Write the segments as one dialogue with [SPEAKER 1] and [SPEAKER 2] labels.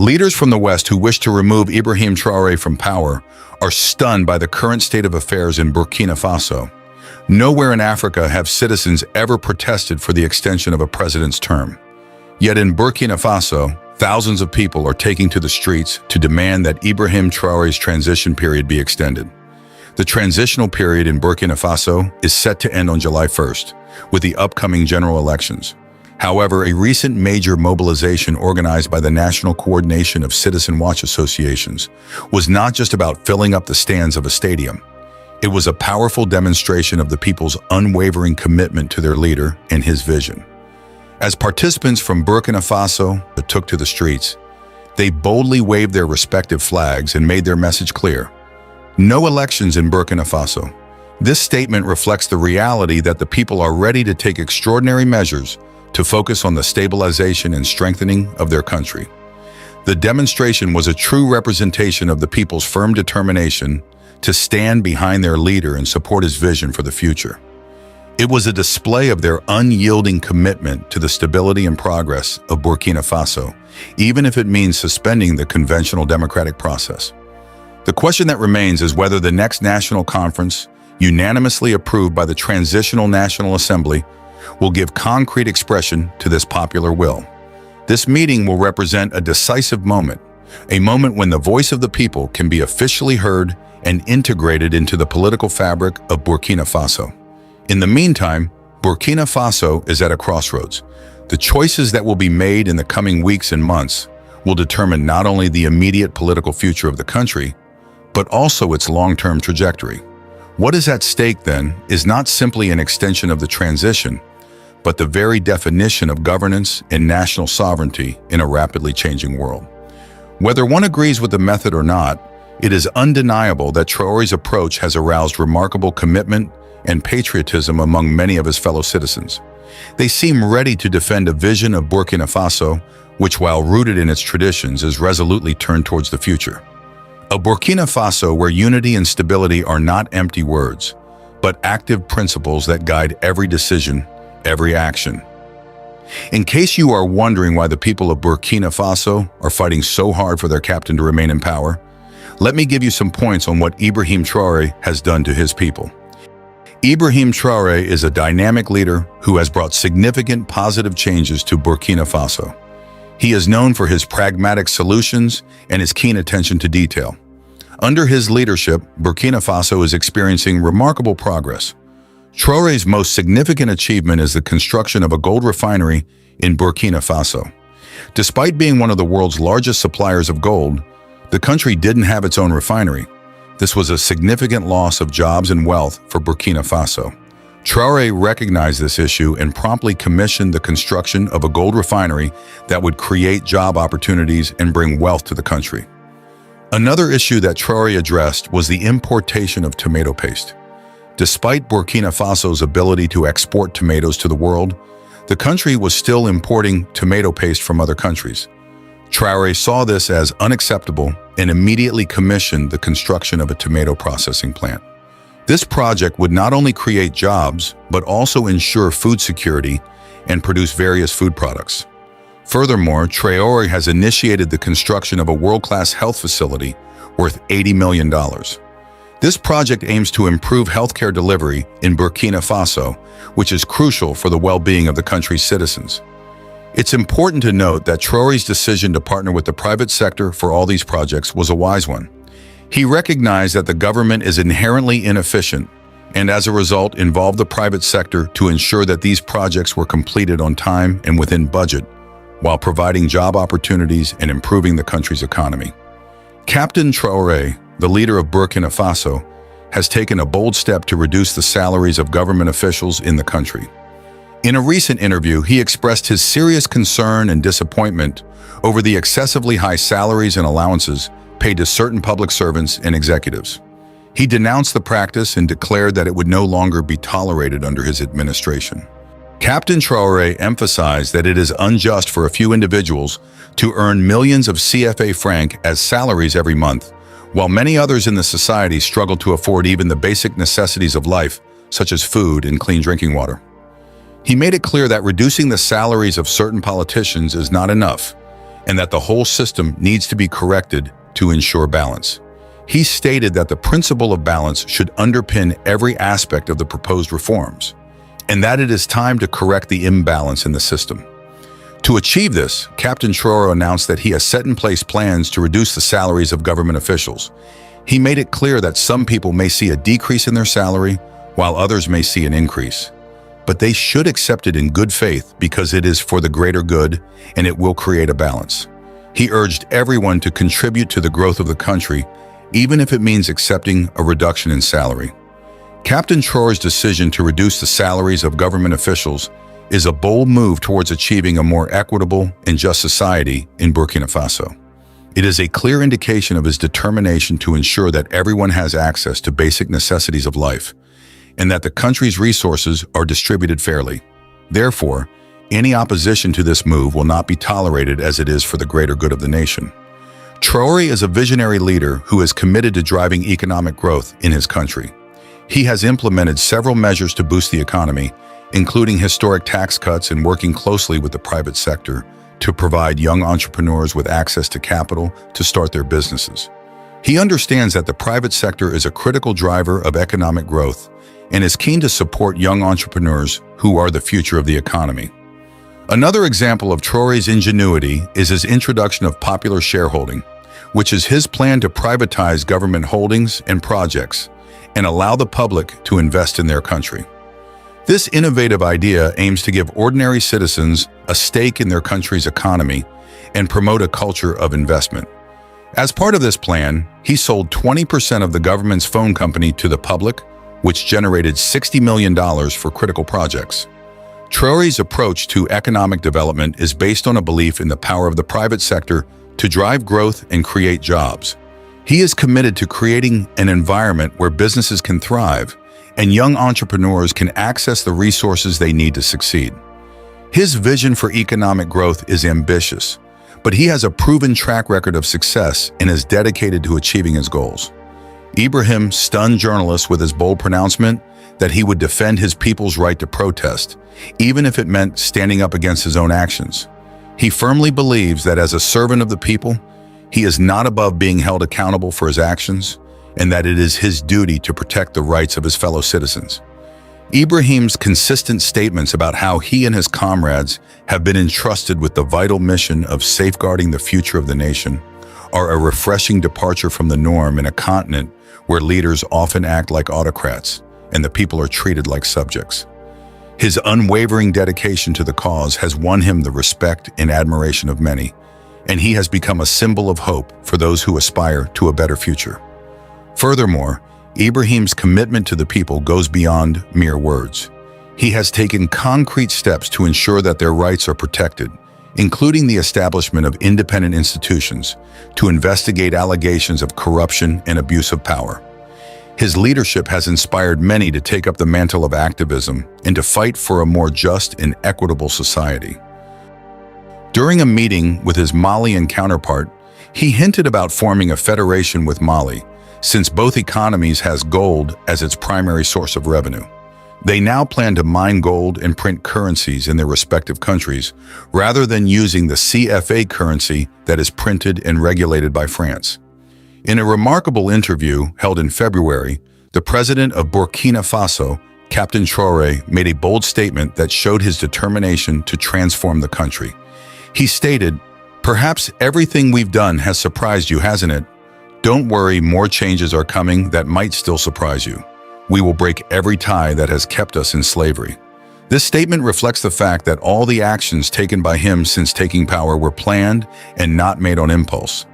[SPEAKER 1] Leaders from the West who wish to remove Ibrahim Traoré from power are stunned by the current state of affairs in Burkina Faso. Nowhere in Africa have citizens ever protested for the extension of a president's term. Yet in Burkina Faso, thousands of people are taking to the streets to demand that Ibrahim Traoré's transition period be extended. The transitional period in Burkina Faso is set to end on July 1st, with the upcoming general elections. However, a recent major mobilization organized by the National Coordination of Citizen Watch Associations was not just about filling up the stands of a stadium. It was a powerful demonstration of the people's unwavering commitment to their leader and his vision. As participants from Burkina Faso took to the streets, they boldly waved their respective flags and made their message clear. No elections in Burkina Faso. This statement reflects the reality that the people are ready to take extraordinary measures to focus on the stabilization and strengthening of their country. The demonstration was a true representation of the people's firm determination to stand behind their leader and support his vision for the future. It was a display of their unyielding commitment to the stability and progress of Burkina Faso, even if it means suspending the conventional democratic process. The question that remains is whether the next national conference, unanimously approved by the Transitional National Assembly, will give concrete expression to this popular will. This meeting will represent a decisive moment, a moment when the voice of the people can be officially heard and integrated into the political fabric of Burkina Faso. In the meantime, Burkina Faso is at a crossroads. The choices that will be made in the coming weeks and months will determine not only the immediate political future of the country, but also its long-term trajectory. What is at stake, then, is not simply an extension of the transition, but the very definition of governance and national sovereignty in a rapidly changing world. Whether one agrees with the method or not, it is undeniable that Traoré's approach has aroused remarkable commitment and patriotism among many of his fellow citizens. They seem ready to defend a vision of Burkina Faso, which, while rooted in its traditions, is resolutely turned towards the future. A Burkina Faso where unity and stability are not empty words, but active principles that guide every decision, every action. In case you are wondering why the people of Burkina Faso are fighting so hard for their captain to remain in power, let me give you some points on what Ibrahim Traoré has done to his people. Ibrahim Traoré is a dynamic leader who has brought significant positive changes to Burkina Faso. He is known for his pragmatic solutions and his keen attention to detail. Under his leadership, Burkina Faso is experiencing remarkable progress. Traoré's most significant achievement is the construction of a gold refinery in Burkina Faso. Despite being one of the world's largest suppliers of gold, the country didn't have its own refinery. This was a significant loss of jobs and wealth for Burkina Faso. Traoré recognized this issue and promptly commissioned the construction of a gold refinery that would create job opportunities and bring wealth to the country. Another issue that Traoré addressed was the importation of tomato paste. Despite Burkina Faso's ability to export tomatoes to the world, the country was still importing tomato paste from other countries. Traoré saw this as unacceptable and immediately commissioned the construction of a tomato processing plant. This project would not only create jobs, but also ensure food security and produce various food products. Furthermore, Traoré has initiated the construction of a world-class health facility worth $80 million. This project aims to improve healthcare delivery in Burkina Faso, which is crucial for the well-being of the country's citizens. It's important to note that Traoré's decision to partner with the private sector for all these projects was a wise one. He recognized that the government is inherently inefficient and, as a result, involved the private sector to ensure that these projects were completed on time and within budget, while providing job opportunities and improving the country's economy. Captain Traoré, the leader of Burkina Faso, has taken a bold step to reduce the salaries of government officials in the country. In a recent interview, he expressed his serious concern and disappointment over the excessively high salaries and allowances paid to certain public servants and executives. He denounced the practice and declared that it would no longer be tolerated under his administration. Captain Traoré emphasized that it is unjust for a few individuals to earn millions of CFA franc as salaries every month, while many others in the society struggle to afford even the basic necessities of life, such as food and clean drinking water. He made it clear that reducing the salaries of certain politicians is not enough, and that the whole system needs to be corrected to ensure balance. He stated that the principle of balance should underpin every aspect of the proposed reforms, and that it is time to correct the imbalance in the system. To achieve this, Captain Traoré announced that he has set in place plans to reduce the salaries of government officials. He made it clear that some people may see a decrease in their salary, while others may see an increase. But they should accept it in good faith because it is for the greater good and it will create a balance. He urged everyone to contribute to the growth of the country, even if it means accepting a reduction in salary. Captain Traoré's decision to reduce the salaries of government officials is a bold move towards achieving a more equitable and just society in Burkina Faso. It is a clear indication of his determination to ensure that everyone has access to basic necessities of life, and that the country's resources are distributed fairly. Therefore, any opposition to this move will not be tolerated as it is for the greater good of the nation. Traoré is a visionary leader who is committed to driving economic growth in his country. He has implemented several measures to boost the economy, including historic tax cuts and working closely with the private sector to provide young entrepreneurs with access to capital to start their businesses. He understands that the private sector is a critical driver of economic growth and is keen to support young entrepreneurs who are the future of the economy. Another example of Traoré's ingenuity is his introduction of popular shareholding, which is his plan to privatize government holdings and projects and allow the public to invest in their country. This innovative idea aims to give ordinary citizens a stake in their country's economy and promote a culture of investment. As part of this plan, he sold 20% of the government's phone company to the public, which generated $60 million for critical projects. Traoré's approach to economic development is based on a belief in the power of the private sector to drive growth and create jobs. He is committed to creating an environment where businesses can thrive and young entrepreneurs can access the resources they need to succeed. His vision for economic growth is ambitious, but he has a proven track record of success and is dedicated to achieving his goals. Ibrahim stunned journalists with his bold pronouncement that he would defend his people's right to protest, even if it meant standing up against his own actions. He firmly believes that as a servant of the people, he is not above being held accountable for his actions, and that it is his duty to protect the rights of his fellow citizens. Ibrahim's consistent statements about how he and his comrades have been entrusted with the vital mission of safeguarding the future of the nation are a refreshing departure from the norm in a continent where leaders often act like autocrats and the people are treated like subjects. His unwavering dedication to the cause has won him the respect and admiration of many, and he has become a symbol of hope for those who aspire to a better future. Furthermore, Ibrahim's commitment to the people goes beyond mere words. He has taken concrete steps to ensure that their rights are protected, including the establishment of independent institutions to investigate allegations of corruption and abuse of power. His leadership has inspired many to take up the mantle of activism and to fight for a more just and equitable society. During a meeting with his Malian counterpart, he hinted about forming a federation with Mali, since both economies has gold as its primary source of revenue. They now plan to mine gold and print currencies in their respective countries, rather than using the CFA currency that is printed and regulated by France. In a remarkable interview held in February, the president of Burkina Faso, Captain Traoré, made a bold statement that showed his determination to transform the country. He stated, "Perhaps everything we've done has surprised you, hasn't it? Don't worry, more changes are coming that might still surprise you. We will break every tie that has kept us in slavery." This statement reflects the fact that all the actions taken by him since taking power were planned and not made on impulse.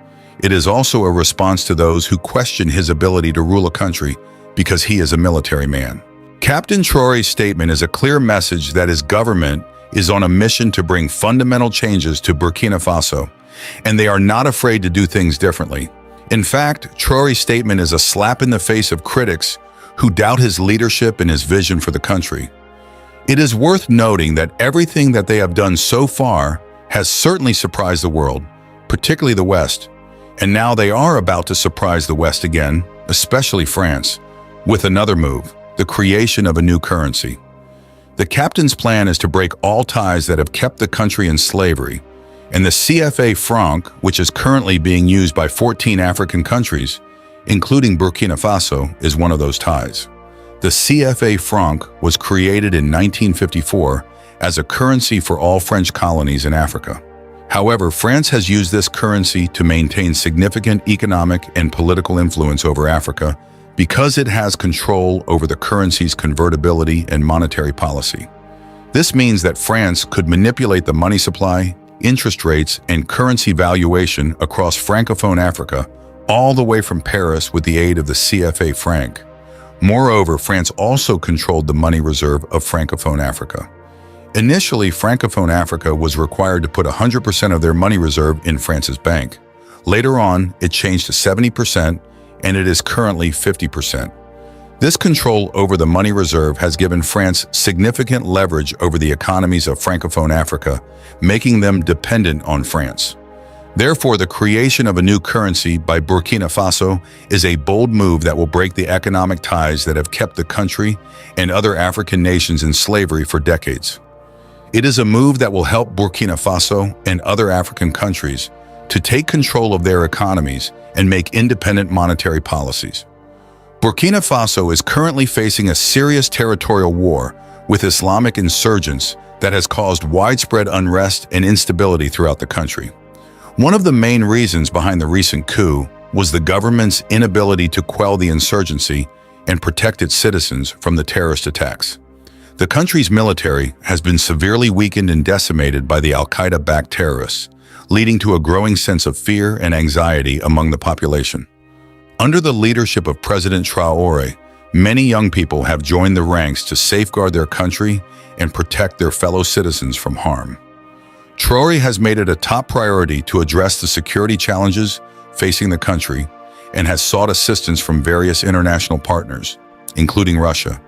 [SPEAKER 1] It is also a response to those who question his ability to rule a country because he is a military man. Captain Traoré's statement is a clear message that his government is on a mission to bring fundamental changes to Burkina Faso, and they are not afraid to do things differently. In fact, Traoré's statement is a slap in the face of critics who doubt his leadership and his vision for the country. It is worth noting that everything that they have done so far has certainly surprised the world, particularly the West, and now they are about to surprise the West again, especially France, with another move, the creation of a new currency. The captain's plan is to break all ties that have kept the country in slavery, And the CFA franc, which is currently being used by 14 African countries, including Burkina Faso, is one of those ties. The CFA franc was created in 1954 as a currency for all French colonies in Africa. However, France has used this currency to maintain significant economic and political influence over Africa because it has control over the currency's convertibility and monetary policy. This means that France could manipulate the money supply, interest rates, and currency valuation across Francophone Africa, all the way from Paris with the aid of the CFA franc. Moreover, France also controlled the money reserve of Francophone Africa. Initially, Francophone Africa was required to put 100% of their money reserve in France's bank. Later on, it changed to 70%, and it is currently 50%. This control over the money reserve has given France significant leverage over the economies of Francophone Africa, making them dependent on France. Therefore, the creation of a new currency by Burkina Faso is a bold move that will break the economic ties that have kept the country and other African nations in slavery for decades. It is a move that will help Burkina Faso and other African countries to take control of their economies and make independent monetary policies. Burkina Faso is currently facing a serious territorial war with Islamic insurgents that has caused widespread unrest and instability throughout the country. One of the main reasons behind the recent coup was the government's inability to quell the insurgency and protect its citizens from the terrorist attacks. The country's military has been severely weakened and decimated by the Al-Qaeda-backed terrorists, leading to a growing sense of fear and anxiety among the population. Under the leadership of President Traoré, many young people have joined the ranks to safeguard their country and protect their fellow citizens from harm. Traoré has made it a top priority to address the security challenges facing the country and has sought assistance from various international partners, including Russia,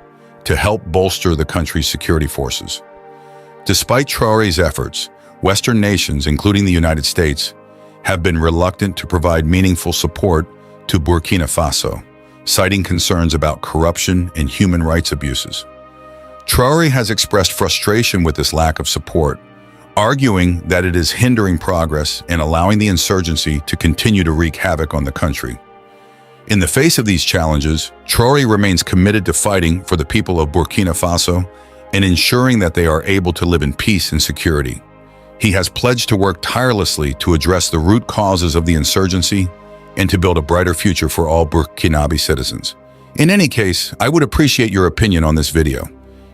[SPEAKER 1] to help bolster the country's security forces. Despite Traoré's efforts, Western nations, including the United States, have been reluctant to provide meaningful support to Burkina Faso, citing concerns about corruption and human rights abuses. Traoré has expressed frustration with this lack of support, arguing that it is hindering progress and allowing the insurgency to continue to wreak havoc on the country. In the face of these challenges, Traoré remains committed to fighting for the people of Burkina Faso and ensuring that they are able to live in peace and security. He has pledged to work tirelessly to address the root causes of the insurgency and to build a brighter future for all Burkinabe citizens. In any case, I would appreciate your opinion on this video.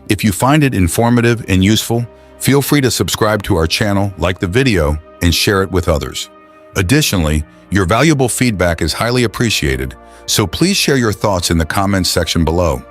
[SPEAKER 1] If you find it informative and useful, feel free to subscribe to our channel, like the video, and share it with others. Additionally, your valuable feedback is highly appreciated, so please share your thoughts in the comments section below.